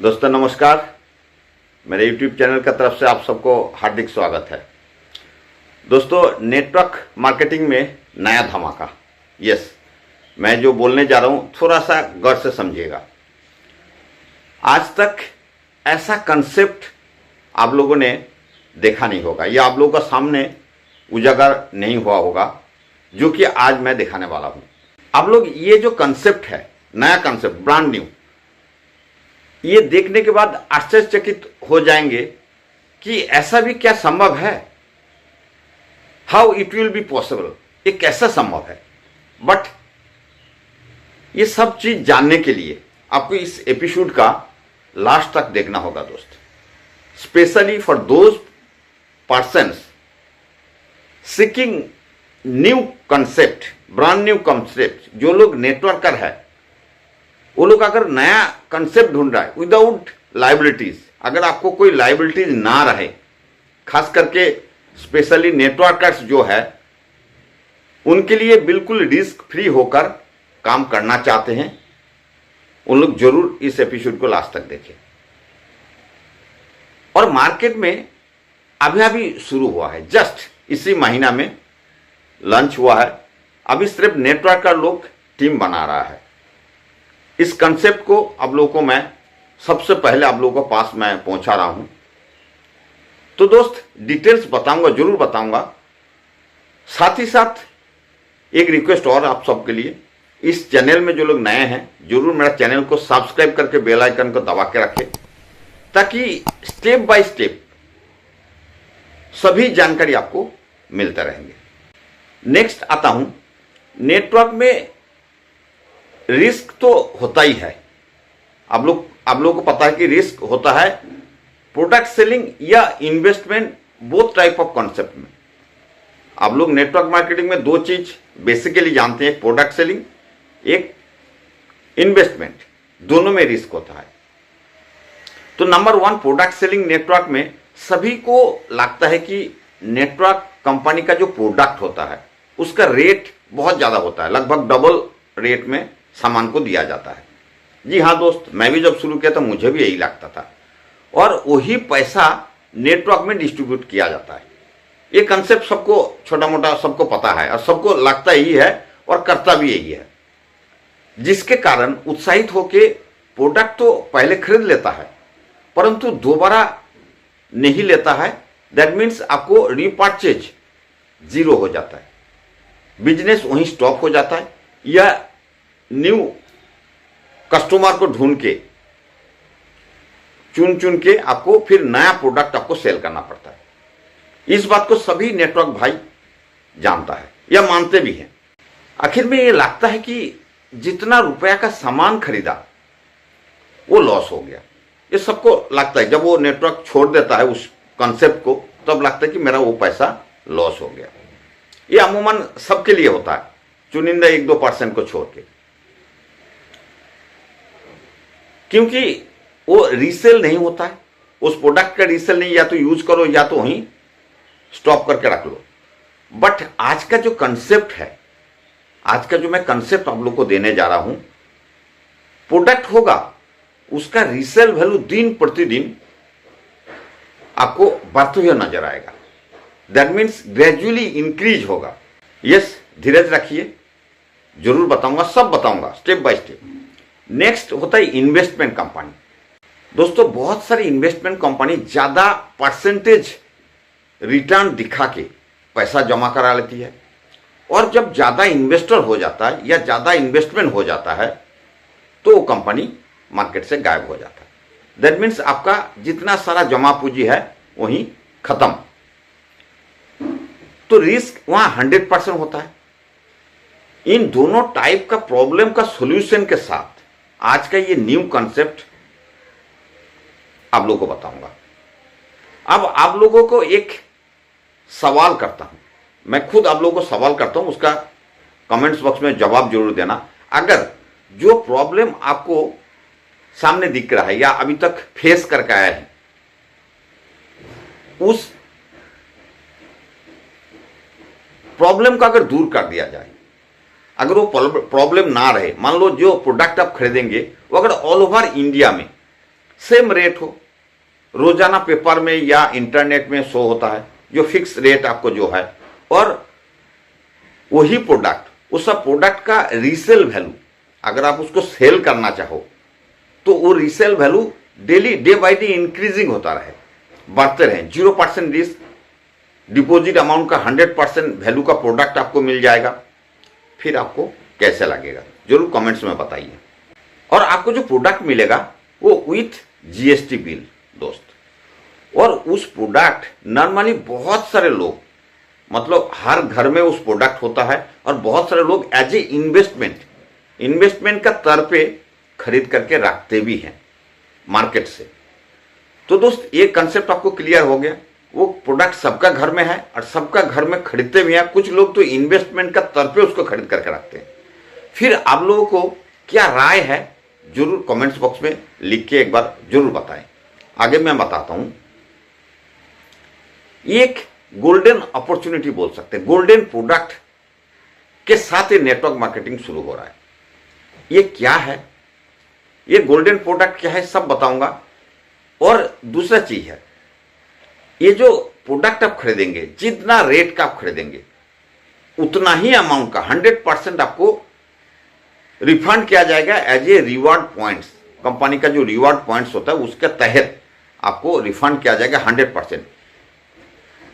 दोस्तों नमस्कार। मेरे YouTube चैनल की तरफ से आप सबको हार्दिक स्वागत है। दोस्तों नेटवर्क मार्केटिंग में नया धमाका। यस, मैं जो बोलने जा रहा हूं थोड़ा सा गौर से समझिएगा। आज तक ऐसा कंसेप्ट आप लोगों ने देखा नहीं होगा या आप लोगों का सामने उजागर नहीं हुआ होगा जो कि आज मैं दिखाने वाला हूं। आप लोग ये जो कंसेप्ट है, नया कंसेप्ट, ब्रांड न्यू, ये देखने के बाद आश्चर्यचकित हो जाएंगे कि ऐसा भी क्या संभव है। How it will be possible, ये कैसा संभव है। बट ये सब चीज जानने के लिए आपको इस एपिसोड का लास्ट तक देखना होगा दोस्त। Specially for those persons seeking new concept, brand new concept. जो लोग नेटवर्कर है वो लोग अगर नया कंसेप्ट ढूंढ रहा है विदाउट लाइबिलिटीज, अगर आपको कोई लाइबिलिटीज ना रहे, खास करके स्पेशली नेटवर्कर्स जो है उनके लिए बिल्कुल रिस्क फ्री होकर काम करना चाहते हैं, उन लोग जरूर इस एपिसोड को लास्ट तक देखें। और मार्केट में अभी अभी शुरू हुआ है, जस्ट इसी महीना में लॉन्च हुआ है। अभी सिर्फ नेटवर्कर लोग टीम बना रहा है। इस कंसेप्ट को आप लोगों को मैं सबसे पहले आप लोगों के पास मैं पहुंचा रहा हूं। तो दोस्त डिटेल्स बताऊंगा, जरूर बताऊंगा। साथ ही साथ एक रिक्वेस्ट और आप सबके लिए, इस चैनल में जो लोग नए हैं जरूर मेरा चैनल को सब्सक्राइब करके बेल आइकन को दबा के रखें, ताकि स्टेप बाय स्टेप सभी जानकारी आपको मिलते रहेंगे। नेक्स्ट आता हूं, नेटवर्क में रिस्क तो होता ही है। आप लोगों को पता है कि रिस्क होता है प्रोडक्ट सेलिंग या investment, both type of concept में। आप लोग नेटवर्क मार्केटिंग में दो चीज बेसिकली जानते हैं, एक प्रोडक्ट सेलिंग, एक इन्वेस्टमेंट। दोनों में रिस्क होता है। तो number one, product selling network में सभी को लगता है कि नेटवर्क कंपनी का जो प्रोडक्ट होता है उसका रेट बहुत ज्यादा होता है, लगभग डबल रेट में सामान को दिया जाता है। जी हाँ दोस्त, मैं भी जब शुरू किया तो मुझे भी यही लगता था, और वही पैसा नेटवर्क में डिस्ट्रीब्यूट किया जाता है। ये कंसेप्ट सबको छोटा मोटा सबको पता है और सबको लगता यही है और करता भी यही है, जिसके कारण उत्साहित होके प्रोडक्ट तो पहले खरीद लेता है परंतु दोबारा नहीं लेता है। दैट मीन्स आपको रीपर्चेज जीरो हो जाता है, बिजनेस वहीं स्टॉप हो जाता है, या न्यू कस्टमर को ढूंढ के चुन के आपको फिर नया प्रोडक्ट आपको सेल करना पड़ता है। इस बात को सभी नेटवर्क भाई जानता है या मानते भी हैं। आखिर में ये लगता है कि जितना रुपया का सामान खरीदा वो लॉस हो गया। ये सबको लगता है, जब वो नेटवर्क छोड़ देता है उस कॉन्सेप्ट को, तब लगता है कि मेरा वो पैसा लॉस हो गया। ये अमूमन सबके लिए होता है, चुनिंदा 1-2% को छोड़ के, क्योंकि वो रीसेल नहीं होता है। उस प्रोडक्ट का रीसेल नहीं, या तो यूज करो या तो वहीं स्टॉप करके रख लो। बट आज का जो कंसेप्ट है, आज का जो मैं कंसेप्ट आप लोग को देने जा रहा हूं, प्रोडक्ट होगा उसका रीसेल वैल्यू दिन प्रतिदिन आपको बढ़ते हुए नजर आएगा। दैट मीन्स ग्रेजुअली इंक्रीज होगा। यस, धीरज रखिए, जरूर बताऊंगा, सब बताऊंगा स्टेप बाय स्टेप। नेक्स्ट होता है इन्वेस्टमेंट कंपनी। दोस्तों बहुत सारी इन्वेस्टमेंट कंपनी ज्यादा परसेंटेज रिटर्न दिखा के पैसा जमा करा लेती है, और जब ज्यादा इन्वेस्टर हो जाता है या ज्यादा इन्वेस्टमेंट हो जाता है तो वो कंपनी मार्केट से गायब हो जाता है। दैट मीन्स आपका जितना सारा जमा पूंजी है वहीं खत्म। तो रिस्क वहां 100% होता है। इन दोनों टाइप का प्रॉब्लम का सॉल्यूशन के साथ आज का ये न्यू कॉन्सेप्ट आप लोगों को बताऊंगा। अब आप लोगों को एक सवाल करता हूं, मैं खुद आप लोगों को सवाल करता हूं, उसका कमेंट्स बॉक्स में जवाब जरूर देना। अगर जो प्रॉब्लम आपको सामने दिख रहा है या अभी तक फेस करके आया है, उस प्रॉब्लम को अगर दूर कर दिया जाए, अगर वो प्रॉब्लम ना रहे, मान लो जो प्रोडक्ट आप खरीदेंगे वो अगर ऑल ओवर इंडिया में सेम रेट हो, रोजाना पेपर में या इंटरनेट में शो होता है जो फिक्स रेट आपको जो है, और वही प्रोडक्ट, उस प्रोडक्ट का रीसेल वैल्यू अगर आप उसको सेल करना चाहो तो वो resale value daily day by day increasing होता रहे, बढ़ते रहे। 0% रिस्क, डिपॉजिट अमाउंट का 100% वैल्यू का प्रोडक्ट आपको मिल जाएगा। फिर आपको कैसे लगेगा जरूर कमेंट्स में बताइए। और आपको जो प्रोडक्ट मिलेगा वो विथ जीएसटी बिल दोस्त, और उस प्रोडक्ट नॉर्मली बहुत सारे लोग, मतलब हर घर में उस प्रोडक्ट होता है और बहुत सारे लोग एज ए इन्वेस्टमेंट का तौर पे खरीद करके रखते भी हैं मार्केट से। तो दोस्त ये कंसेप्ट आपको क्लियर हो गया। वो प्रोडक्ट सबका घर में है और सबका घर में खरीदते भी हैं। कुछ लोग तो इन्वेस्टमेंट का तौर पे उसको खरीद करके रखते हैं। फिर आप लोगों को क्या राय है जरूर कमेंट्स बॉक्स में लिख के एक बार जरूर बताएं। आगे मैं बताता हूं, एक गोल्डन अपॉर्चुनिटी बोल सकते हैं, गोल्डन प्रोडक्ट के साथ ये नेटवर्क मार्केटिंग शुरू हो रहा है। ये क्या है, ये गोल्डन प्रोडक्ट क्या है सब बताऊंगा। और दूसरा चीज है, ये जो प्रोडक्ट आप खरीदेंगे, जितना रेट का आप खरीदेंगे उतना ही अमाउंट का 100% आपको रिफंड किया जाएगा as a reward points. Company का जो रिवार्ड पॉइंट्स होता है उसके तहत आपको रिफंड किया जाएगा 100%।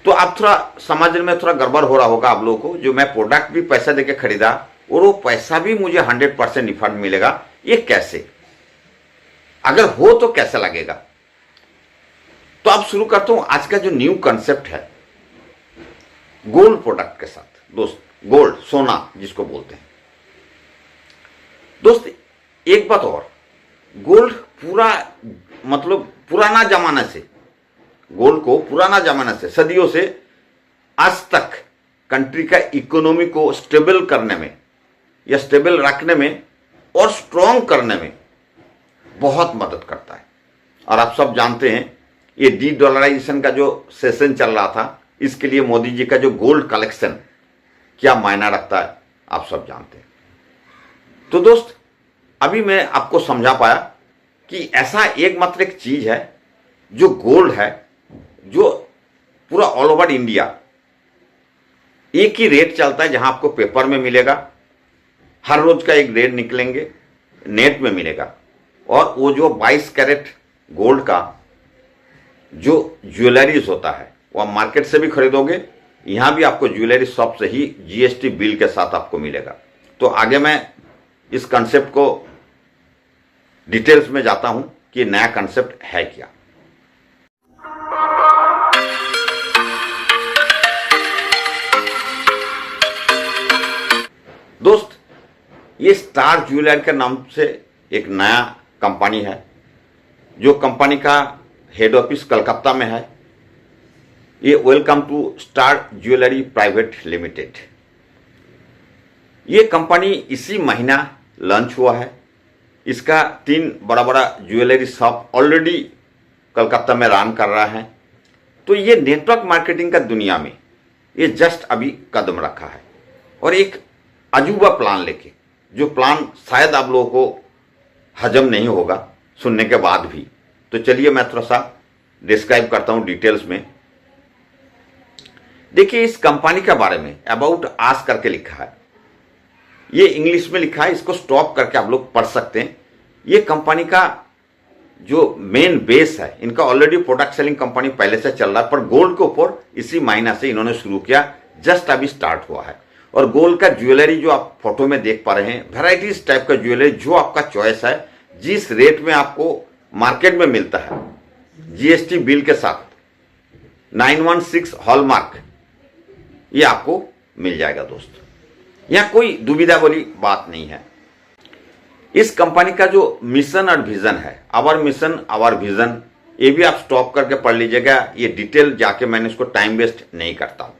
तो आप थोड़ा समझने में थोड़ा गड़बड़ हो रहा होगा आप लोगों को, जो मैं प्रोडक्ट भी पैसा देके खरीदा और वो पैसा भी मुझे 100% रिफंड मिलेगा, ये कैसे, अगर हो तो कैसा लगेगा। तो अब शुरू करता हूं आज का जो न्यू कंसेप्ट है गोल्ड प्रोडक्ट के साथ। दोस्त गोल्ड, सोना जिसको बोलते हैं। दोस्त एक बात और, गोल्ड पूरा मतलब पुराना जमाना से, गोल्ड को पुराना जमाना से सदियों से आज तक कंट्री का इकोनॉमी को स्टेबल करने में या स्टेबल रखने में और स्ट्रॉन्ग करने में बहुत मदद करता है। और आप सब जानते हैं ये डी डॉलराइजेशन का जो सेशन चल रहा था, इसके लिए मोदी जी का जो गोल्ड कलेक्शन क्या मायना रखता है आप सब जानते हैं। तो दोस्त अभी मैं आपको समझा पाया कि ऐसा एकमात्र एक चीज है जो गोल्ड है, जो पूरा ऑल ओवर इंडिया एक ही रेट चलता है, जहां आपको पेपर में मिलेगा, हर रोज का एक रेट निकलेंगे, नेट में मिलेगा। और वो जो 22 कैरेट गोल्ड का जो ज्वेलरीज होता है वो आप मार्केट से भी खरीदोगे, यहां भी आपको ज्वेलरी शॉप से ही जीएसटी बिल के साथ आपको मिलेगा। तो आगे मैं इस कंसेप्ट को डिटेल्स में जाता हूं कि नया कंसेप्ट है क्या। दोस्त ये स्टार ज्वेलरी के नाम से एक नया कंपनी है, जो कंपनी का हेड ऑफिस कलकत्ता में है। ये welcome to Star Jewellery Private Limited. ये कंपनी इसी महीना लॉन्च हुआ है। इसका 3 बड़ा बड़ा ज्वेलरी शॉप ऑलरेडी कलकत्ता में रन कर रहा है। तो ये नेटवर्क मार्केटिंग का दुनिया में ये जस्ट अभी कदम रखा है, और एक अजूबा प्लान लेके, जो प्लान शायद आप लोगों को हजम नहीं होगा सुनने के बाद भी। तो चलिए मैं थोड़ा सा डिस्क्राइब करता हूं डिटेल्स में। देखिए इस कंपनी के बारे में अबाउट आस करके लिखा है, ये इंग्लिश में लिखा है, इसको स्टॉप करके आप लोग पढ़ सकते हैं। ये कंपनी का जो मेन बेस है, इनका ऑलरेडी प्रोडक्ट सेलिंग कंपनी पहले से चल रहा है, पर गोल्ड के ऊपर इसी महीना से इन्होंने शुरू किया, जस्ट अभी स्टार्ट हुआ है। और गोल्ड का ज्वेलरी जो आप फोटो में देख पा रहे हैं, वेराइटीज टाइप का ज्वेलरी जो आपका चॉइस है, जिस रेट में आपको मार्केट में मिलता है जीएसटी बिल के साथ 916 हॉलमार्क, ये आपको मिल जाएगा दोस्त। यहां कोई दुविधा वाली बात नहीं है। इस कंपनी का जो मिशन और विजन है, आवर मिशन आवर विजन, ये भी आप स्टॉप करके पढ़ लीजिएगा। ये डिटेल जाके मैंने इसको टाइम वेस्ट नहीं करता हूं।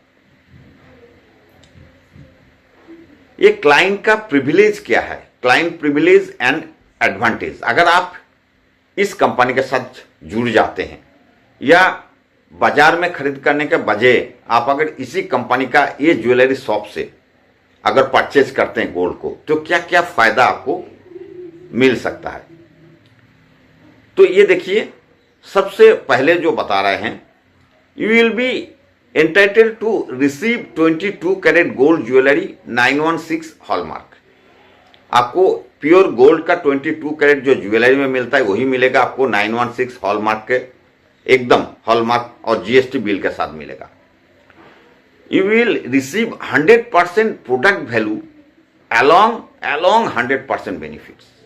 ये क्लाइंट का प्रिविलेज क्या है, क्लाइंट प्रिविलेज एंड एडवांटेज। अगर आप इस कंपनी के साथ जुड़ जाते हैं या बाजार में खरीद करने के बजाय आप अगर इसी कंपनी का ये ज्वेलरी शॉप से अगर परचेज करते हैं गोल्ड को, तो क्या क्या फायदा आपको मिल सकता है। तो ये देखिए, सबसे पहले जो बता रहे हैं, you will be entitled to receive 22 carat gold jewellery 916 hallmark. आपको प्योर गोल्ड का 22 कैरेट जो ज्वेलरी में मिलता है वही मिलेगा आपको 916 हॉलमार्क के, एकदम हॉलमार्क और जीएसटी बिल के साथ मिलेगा। You will receive 100% product value along 100% benefits.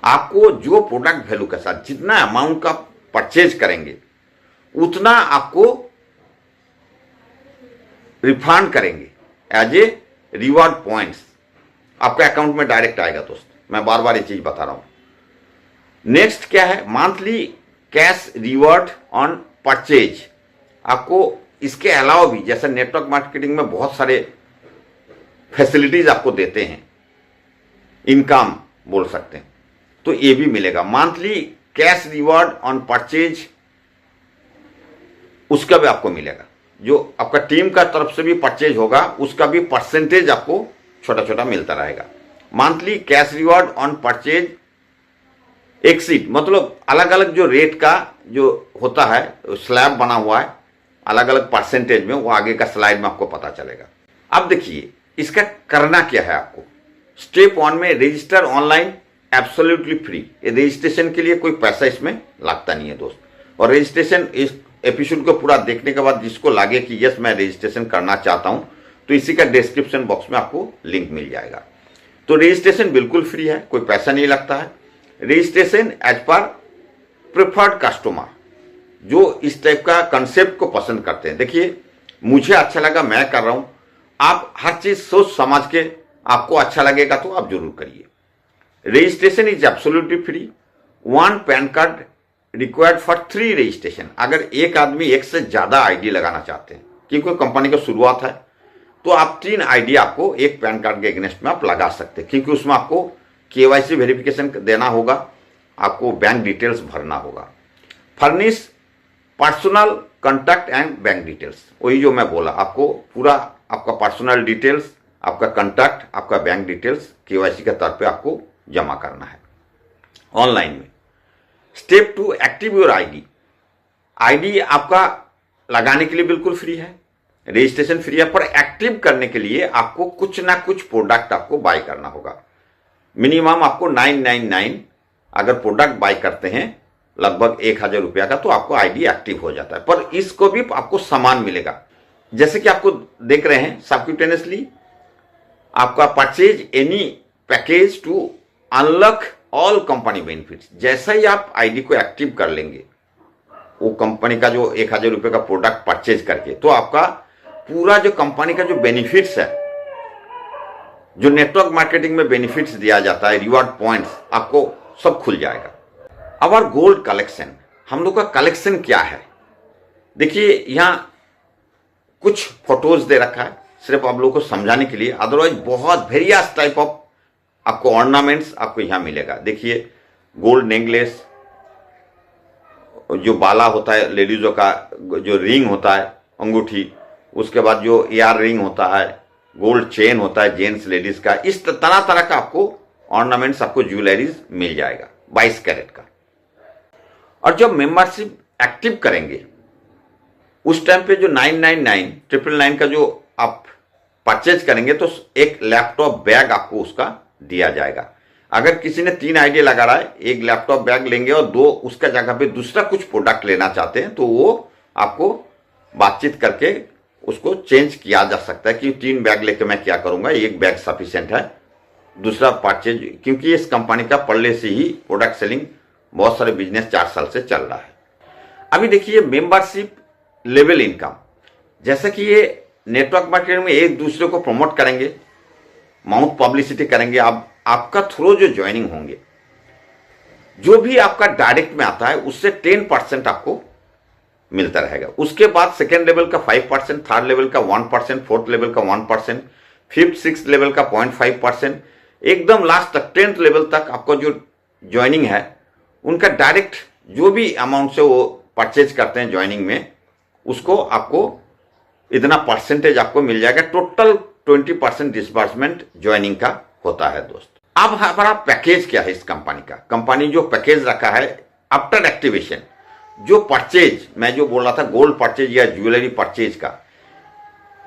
आपको जो प्रोडक्ट वैल्यू के साथ जितना अमाउंट का परचेज करेंगे उतना आपको रिफंड करेंगे एज ए रिवॉर्ड पॉइंट्स, आपके अकाउंट में डायरेक्ट आएगा। दोस्त मैं बार बार ये चीज बता रहा हूं। नेक्स्ट क्या है, monthly cash reward on purchase. आपको इसके अलावा भी जैसे नेटवर्क मार्केटिंग में बहुत सारे फैसिलिटीज आपको देते हैं, इनकम बोल सकते हैं, तो ये भी मिलेगा। Monthly cash reward on purchase उसका भी आपको मिलेगा। जो आपका टीम का तरफ से भी परचेज होगा उसका भी परसेंटेज आपको छोटा छोटा मिलता रहेगा। Monthly cash reward on purchase exceed, मतलब अलग अलग जो रेट का जो होता है स्लैब बना हुआ है अलग अलग परसेंटेज में, वो आगे का स्लाइड में आपको पता चलेगा। अब देखिए इसका करना क्या है आपको। स्टेप 1 में रजिस्टर ऑनलाइन एब्सोल्युटली फ्री। ये रजिस्ट्रेशन के लिए कोई पैसा इसमें लगता नहीं है दोस्त। और रजिस्ट्रेशन इस एपिसोड को पूरा देखने के बाद जिसको लगे कि यस मैं रजिस्ट्रेशन करना चाहता हूं तो इसी का डिस्क्रिप्शन बॉक्स में आपको लिंक मिल जाएगा। तो रजिस्ट्रेशन बिल्कुल फ्री है, कोई पैसा नहीं लगता है। Registration as per preferred customer, जो इस टाइप का कंसेप्ट को पसंद करते हैं। देखिए मुझे अच्छा लगा, मैं कर रहा हूं। आप हर चीज सोच समझ के आपको अच्छा लगेगा तो आप जरूर करिए। Registration is absolutely free. 1 pan card required for 3 registration. अगर एक आदमी एक से ज्यादा आईडी लगाना चाहते हैं क्योंकि कंपनी का शुरुआत है तो आप 3 आईडी आपको एक पैन कार्ड के अगेंस्ट में आप लगा सकते हैं, क्योंकि उसमें आपको केवाईसी वेरिफिकेशन देना होगा, आपको बैंक डिटेल्स भरना होगा। Furnish personal contact and bank details, वही जो मैं बोला, आपको पूरा आपका पर्सनल डिटेल्स, आपका कॉन्टैक्ट, आपका बैंक डिटेल्स केवाईसी के तौर पे आपको जमा करना है ऑनलाइन में। Step 2 active your ID. ID आपका लगाने के लिए बिल्कुल फ्री है, रजिस्ट्रेशन फ्री है, पर एक्टिव करने के लिए आपको कुछ ना कुछ प्रोडक्ट आपको बाय करना होगा। मिनिमम आपको 999 अगर प्रोडक्ट बाय करते हैं लगभग 1000 रुपया का तो आपको आईडी एक्टिव हो जाता है। पर इसको भी आपको सामान मिलेगा, जैसे कि आपको देख रहे हैं सबक्यूटेनियसली आपका purchase any package to unlock all company benefits. जैसा ही आप आईडी को एक्टिव कर लेंगे वो कंपनी का जो 1000 रुपये का प्रोडक्ट परचेज करके, तो आपका पूरा जो कंपनी का जो बेनिफिट्स है, जो नेटवर्क मार्केटिंग में बेनिफिट्स दिया जाता है, रिवॉर्ड पॉइंट्स, आपको सब खुल जाएगा। अब गोल्ड कलेक्शन, हम लोग का कलेक्शन क्या है देखिए, यहां कुछ फोटोज दे रखा है सिर्फ आप लोगों को समझाने के लिए। अदरवाइज बहुत वेरियस टाइप ऑफ आपको ऑर्नामेंट्स आपको यहां मिलेगा। देखिए गोल्ड नेकलेस, जो बाला होता है लेडीजों का, जो रिंग होता है अंगूठी, उसके बाद जो ईयर रिंग होता है, गोल्ड चेन होता है जेंट्स लेडीज का, इस तरह तरह का आपको ऑर्नामेंट्स, आपको ज्वेलरीज मिल जाएगा 22 कैरेट का। और जब मेंबरशिप एक्टिव करेंगे उस टाइम पे जो 999 का जो आप परचेज करेंगे तो एक लैपटॉप बैग आपको उसका दिया जाएगा। अगर किसी ने 3 आईडी लगा रहा है, एक लैपटॉप बैग लेंगे और 2 उसका जगह पे दूसरा कुछ प्रोडक्ट लेना चाहते हैं तो वो आपको बातचीत करके उसको चेंज किया जा सकता है कि 3 बैग लेके मैं क्या करूंगा, एक बैग सफिशिएंट है, दूसरा परचेज, क्योंकि इस कंपनी का पहले से ही प्रोडक्ट सेलिंग बहुत सारे बिजनेस 4 साल से चल रहा है। अभी देखिए मेंबरशिप लेवल इनकम, जैसे कि ये नेटवर्क मार्केटिंग में एक दूसरे को प्रमोट करेंगे, माउथ पब्लिसिटी करेंगे, आपका थ्रू जो ज्वाइनिंग होंगे, जो भी आपका डायरेक्ट में आता है उससे 10% आपको मिलता रहेगा। उसके बाद सेकेंड लेवल का 5%, थर्ड लेवल का 1%, फोर्थ लेवल का 1%, फिफ्थ 6th लेवल का 0.5%, एकदम लास्ट तक 10th लेवल तक आपको जो ज्वाइनिंग है उनका डायरेक्ट जो भी अमाउंट से वो परचेज करते हैं ज्वाइनिंग में, उसको आपको इतना परसेंटेज आपको मिल जाएगा। टोटल 20% डिसबर्समेंट ज्वाइनिंग का होता है दोस्त। अब हमारा पैकेज क्या है इस कंपनी का, कंपनी जो पैकेज रखा है आफ्टर एक्टिवेशन जो परचेज मैं जो बोल रहा था गोल्ड परचेज या ज्वेलरी परचेज का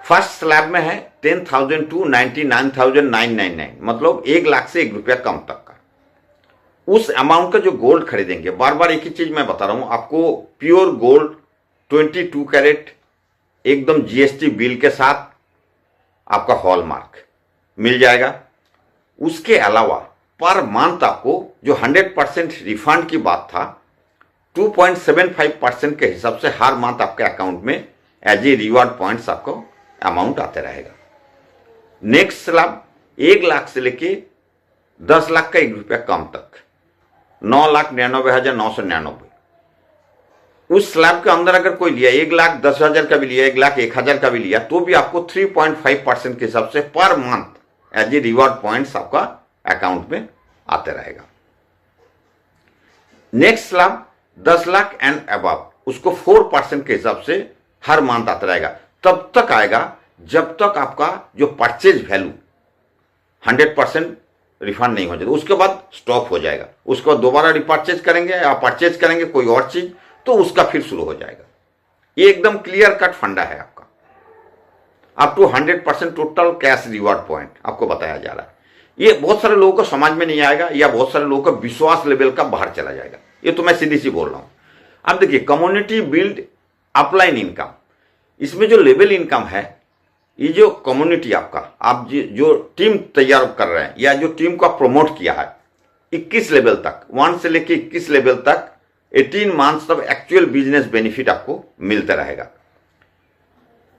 फर्स्ट स्लैब में है 10,000 टू 99,999, मतलब 1 लाख से 1 रुपया कम तक का उस अमाउंट का जो गोल्ड खरीदेंगे। बार बार एक ही चीज मैं बता रहा हूं आपको, प्योर गोल्ड 22 कैरेट एकदम जीएसटी बिल के साथ आपका हॉलमार्क मिल जाएगा। उसके अलावा पर मंथ आपको जो 100% रिफंड की बात था 2.75% के हिसाब से हर मंथ आपके अकाउंट में एज ए रिवार्ड पॉइंट्स आपको अमाउंट आते रहेगा। नेक्स्ट स्लैब 1 लाख से लेके 10 लाख का 1 रुपया कम तक 9,99,999। उस स्लैब के अंदर अगर कोई लिया 1,10,000 का भी लिया 1,01,000 का भी लिया तो भी आपको 3.5% के हिसाब से per month as a reward points आपका अकाउंट में आते रहेगा। Next slab 10 lakh and above, उसको 4% के हिसाब से हर मंथ आता रहेगा। तब तक आएगा जब तक आपका जो परचेज वैल्यू 100% रिफंड नहीं हो जाता, उसके बाद स्टॉप हो जाएगा। उसके बाद दोबारा रिपर्चेज करेंगे या परचेज करेंगे कोई और चीज तो उसका फिर शुरू हो जाएगा। ये एकदम क्लियर कट फंडा है आपका, up to 100% total cash reward point आपको बताया जा रहा है। ये बहुत सारे लोगों को समझ में नहीं आएगा या बहुत सारे लोगों का विश्वास लेवल का बाहर चला जाएगा, ये तो मैं सीधी सी बोल रहा हूं। अब देखिए कम्युनिटी बिल्ड अपलाइन इनकम, इसमें जो लेवल इनकम है, ये जो कम्युनिटी आपका आप जो टीम तैयार कर रहे हैं या जो टीम को आप प्रमोट किया है 21 लेवल तक, 1 से लेके 21 लेवल तक 18 मंथ्स तक एक्चुअल बिजनेस बेनिफिट आपको मिलता रहेगा।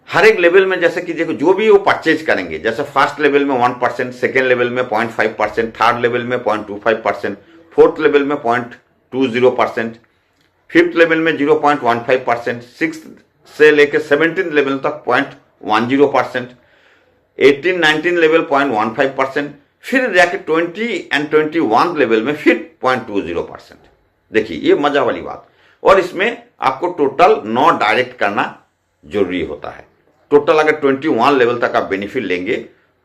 हर एक लेवल में जैसे कि देखो जो भी वो परचेज करेंगे, जैसे फर्स्ट लेवल में 1%, सेकेंड लेवल में 0.5%, थर्ड लेवल में 0.25%, फोर्थ लेवल में 0.20%, फिफ्थ लेवल में 0.15%, सिक्स से लेकर 17 लेवल तक 0.10%, 18-19 लेवल 0.15%, फिर जाके 20 एंड 21 लेवल में फिर 0.20%। देखिए ये मजा वाली बात। और इसमें आपको टोटल 9 डायरेक्ट करना जरूरी होता है। टोटल अगर 21 लेवल तक आप बेनिफिट लेंगे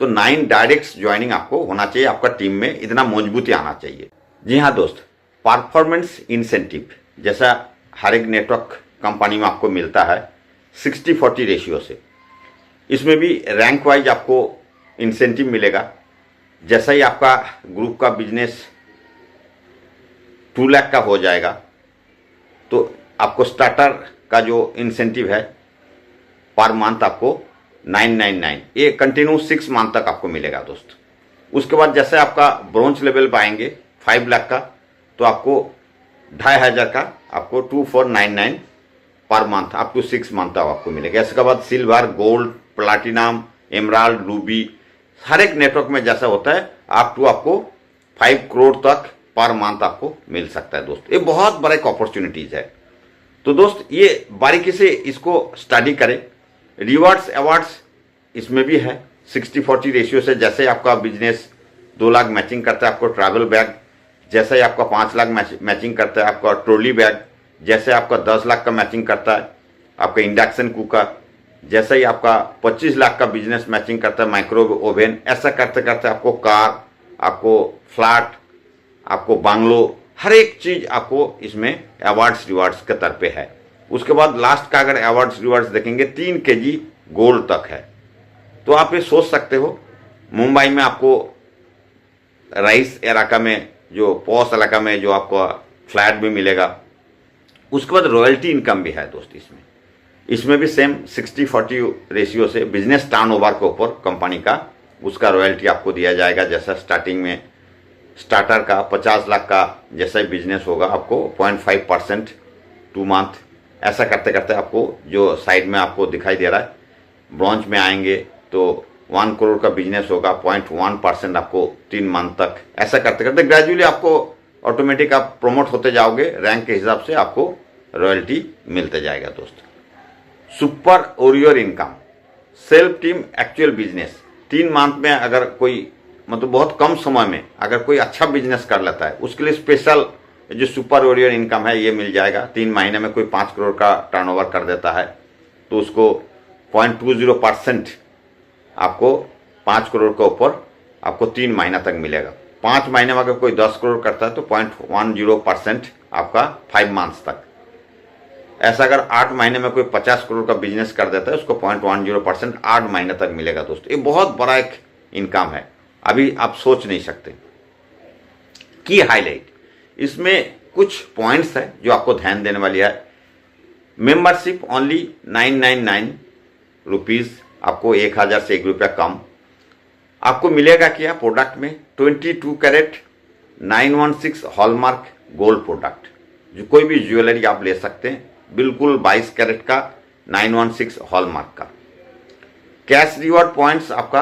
तो 9 डायरेक्ट ज्वाइनिंग आपको होना चाहिए, आपका टीम में इतना मजबूती आना चाहिए। जी हाँ दोस्त, परफॉर्मेंस इंसेंटिव जैसा हर एक नेटवर्क कंपनी में आपको मिलता है 60-40 रेशियो से, इसमें भी रैंक वाइज आपको इंसेंटिव मिलेगा। जैसा ही आपका ग्रुप का बिजनेस 2 लाख का हो जाएगा तो आपको स्टार्टर का जो इंसेंटिव है पर मंथ आपको 999, ये कंटिन्यू 6 मंथ तक आपको मिलेगा दोस्त। उसके बाद जैसे आपका ब्रोंज लेवल पे आएंगे 5 लाख का तो आपको 2,500 का आपको 2499 per month up to 6 month तक आपको मिलेगा। इसके बाद silver, gold, platinum, emerald, ruby, हर एक नेटवर्क में जैसा होता है अप टू आपको 5 करोड़ तक पर मंथ आपको मिल सकता है दोस्त। ये बहुत बड़ा एक अपॉर्चुनिटीज है। तो दोस्त ये बारीकी से इसको स्टडी करें। रिवार्ड्स अवार्ड्स इसमें भी है 60-40 रेशियो से। जैसे आपका बिजनेस 2 लाख मैचिंग करता है आपको ट्रैवल बैग, जैसे ही आपका 5 लाख मैचिंग करता है आपका ट्रॉली बैग, जैसे आपका 10 लाख का मैचिंग करता है आपका इंडक्शन कुकर, जैसे ही आपका 25 लाख का बिजनेस मैचिंग करता है माइक्रोवेव ओवन। ऐसा करते करते आपको कार, आपको फ्लैट, आपको बांग्लो, हर एक चीज आपको इसमें अवार्ड्स रिवार्ड्स के तरफ पे है। उसके बाद लास्ट का अगर अवार्ड्स रिवार्ड्स देखेंगे 3 kg गोल्ड तक है। तो आप ये सोच सकते हो मुंबई में आपको राइस इलाका में जो पॉश इलाका में जो आपको फ्लैट भी मिलेगा। उसके बाद रॉयल्टी इनकम भी है दोस्त इसमें भी सेम 60-40 रेशियो से बिजनेस टर्नओवर के ऊपर कंपनी का उसका रॉयल्टी आपको दिया जाएगा। जैसा स्टार्टिंग में स्टार्टर का 50 लाख का जैसा ही बिजनेस होगा आपको 0.5% 2 मंथ, ऐसा करते करते आपको जो साइड में आपको दिखाई दे रहा है ब्रॉन्ज में आएंगे तो 1 करोड़ का बिजनेस होगा 0.1% आपको 3 मंथ तक। ऐसा करते करते ग्रेजुअली आपको ऑटोमेटिक आप प्रमोट होते जाओगे, रैंक के हिसाब से आपको रॉयल्टी मिलते जाएगा दोस्त। Superior income, self team actual business 3 month में अगर कोई मतलब बहुत कम समय में अगर कोई अच्छा बिजनेस कर लेता है उसके लिए स्पेशल जो सुपर ओरियर इनकम है ये मिल जाएगा। 3 महीने में कोई 5 करोड़ का टर्नओवर कर देता है तो उसको 0.20% आपको 5 करोड़ के ऊपर आपको 3 महीना तक मिलेगा। 5 महीने में अगर कोई 10 करोड़ करता है तो 0.10% आपका 5 मंथ्स तक। ऐसा अगर 8 महीने में कोई 50 करोड़ का बिजनेस कर देता है उसको 0.10% 8 महीने तक मिलेगा दोस्तों। ये बहुत बड़ा एक इनकम है, अभी आप सोच नहीं सकते। की हाईलाइट, इसमें कुछ पॉइंट्स है जो आपको ध्यान देने वाली है। मेंबरशिप ओनली 999 रुपीज़, आपको 1000 से 1 रुपया कम। आपको मिलेगा क्या प्रोडक्ट में? 22 कैरेट 916 हॉलमार्क गोल्ड प्रोडक्ट, जो कोई भी ज्वेलरी आप ले सकते हैं, बिल्कुल 22 कैरेट का 916 हॉलमार्क का। कैश रिवॉर्ड पॉइंट्स आपका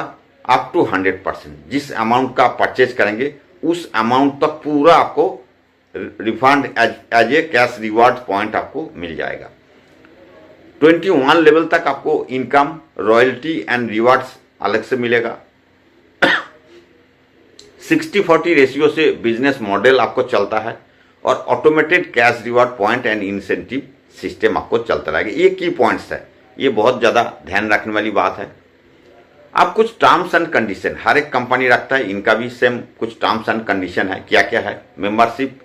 अप टू 100%, जिस अमाउंट का आप परचेज करेंगे उस अमाउंट तक पूरा आपको refund as a cash reward point आपको मिल जाएगा। 21 लेवल तक आपको इनकम, रॉयल्टी एंड रिवार्ड्स अलग से मिलेगा। 60-40 रेशियो से बिजनेस मॉडल आपको चलता है और automated cash reward point and incentive system आपको चलता रहेगा। ये की पॉइंट्स है, ये बहुत ज़्यादा ध्यान रखने वाली बात है। अब कुछ टर्म्स एंड कंडीशन हर एक कंपनी रखता है, इनका भी सेम कुछ टर्म्स एंड कंडीशन है। क्या क्या है? मेंबरशिप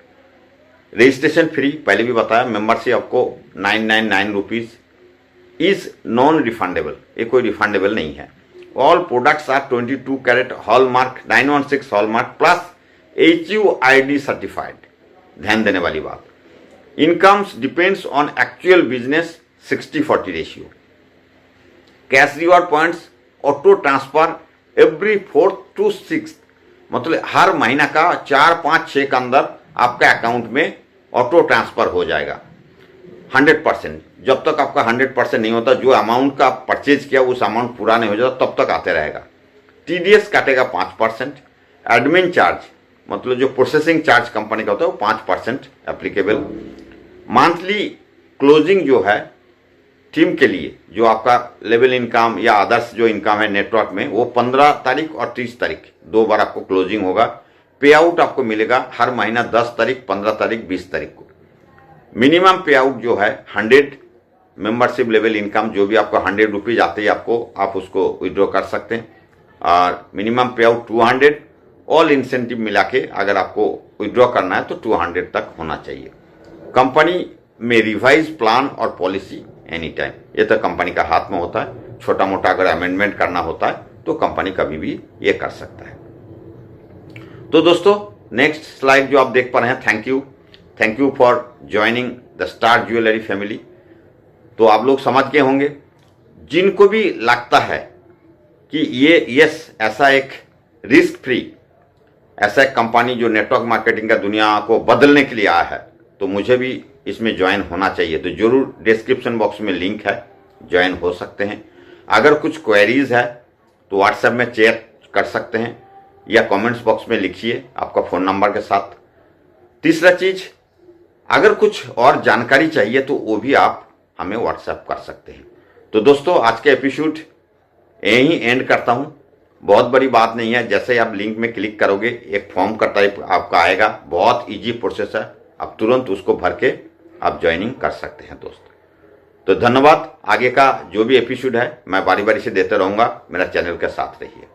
रजिस्ट्रेशन फ्री, पहले भी बताया। मेंबरशिप आपको 999 रुपीज़ इज नॉन रिफंडेबल, ये कोई रिफंडेबल नहीं है। All products are 22 carat hallmark 916 hallmark plus HUID certified, ध्यान देने वाली बात। Incomes depends on actual business 60-40 ratio. Cash reward points auto transfer every 4th to 6th, मतलब हर महीना का 4, 5, 6 के अंदर आपका अकाउंट में ऑटो ट्रांसफर हो जाएगा 100%। जब तक आपका 100% नहीं होता, जो अमाउंट का आप परचेज किया उस अमाउंट पूरा नहीं हो जाता, तब तक आते रहेगा। TDS काटेगा 5%। एडमिन चार्ज, मतलब जो प्रोसेसिंग चार्ज कंपनी का होता है वो 5% एप्लीकेबल। मंथली क्लोजिंग जो है टीम के लिए, जो आपका लेवल इनकम या अदर्स जो इनकम है नेटवर्क में, वो 15 तारीख और 30 तारीख 2 बार आपको क्लोजिंग होगा। पे आउट आपको मिलेगा हर महीना 10 तारीख, 15 तारीख, 20 तारीख को। मिनिमम पे आउट जो है 100 मेंबरशिप लेवल इनकम, जो भी आपको 100 रुपीज़ आते ही आपको, आप उसको विड्रॉ कर सकते हैं। और मिनिमम पे आउट 200, ऑल इंसेंटिव मिला के अगर आपको विड्रॉ करना है तो 200 तक होना चाहिए। कंपनी में रिवाइज प्लान और पॉलिसी एनी टाइम, ये तो कंपनी का हाथ में होता है। छोटा मोटा अगर अमेंडमेंट करना होता है तो कंपनी कभी भी ये कर सकता है। तो दोस्तों नेक्स्ट स्लाइड जो आप देख पा रहे हैं, thank you for joining the star jewellery family. तो आप लोग समझ गए होंगे, जिनको भी लगता है कि ये यस ऐसा एक रिस्क फ्री, ऐसा एक कंपनी जो नेटवर्क मार्केटिंग का दुनिया को बदलने के लिए आया है, तो मुझे भी इसमें ज्वाइन होना चाहिए, तो जरूर डिस्क्रिप्शन बॉक्स में लिंक है, ज्वाइन हो सकते हैं। अगर कुछ क्वेरीज है तो व्हाट्सएप में चेक कर सकते हैं या कमेंट्स बॉक्स में लिखिए आपका फ़ोन नंबर के साथ। तीसरा चीज़, अगर कुछ और जानकारी चाहिए तो वो भी आप हमें व्हाट्सएप कर सकते हैं। तो दोस्तों आज के एपिसोड यहीं एंड करता हूँ। बहुत बड़ी बात नहीं है, जैसे ही आप लिंक में क्लिक करोगे एक फॉर्म का टाइप आपका आएगा, बहुत इजी प्रोसेस है, आप तुरंत उसको भर के आप ज्वाइनिंग कर सकते हैं दोस्त। तो धन्यवाद। आगे का जो भी एपिसोड है मैं बारी बारी से देते रहूँगा, मेरा चैनल के साथ रहिए।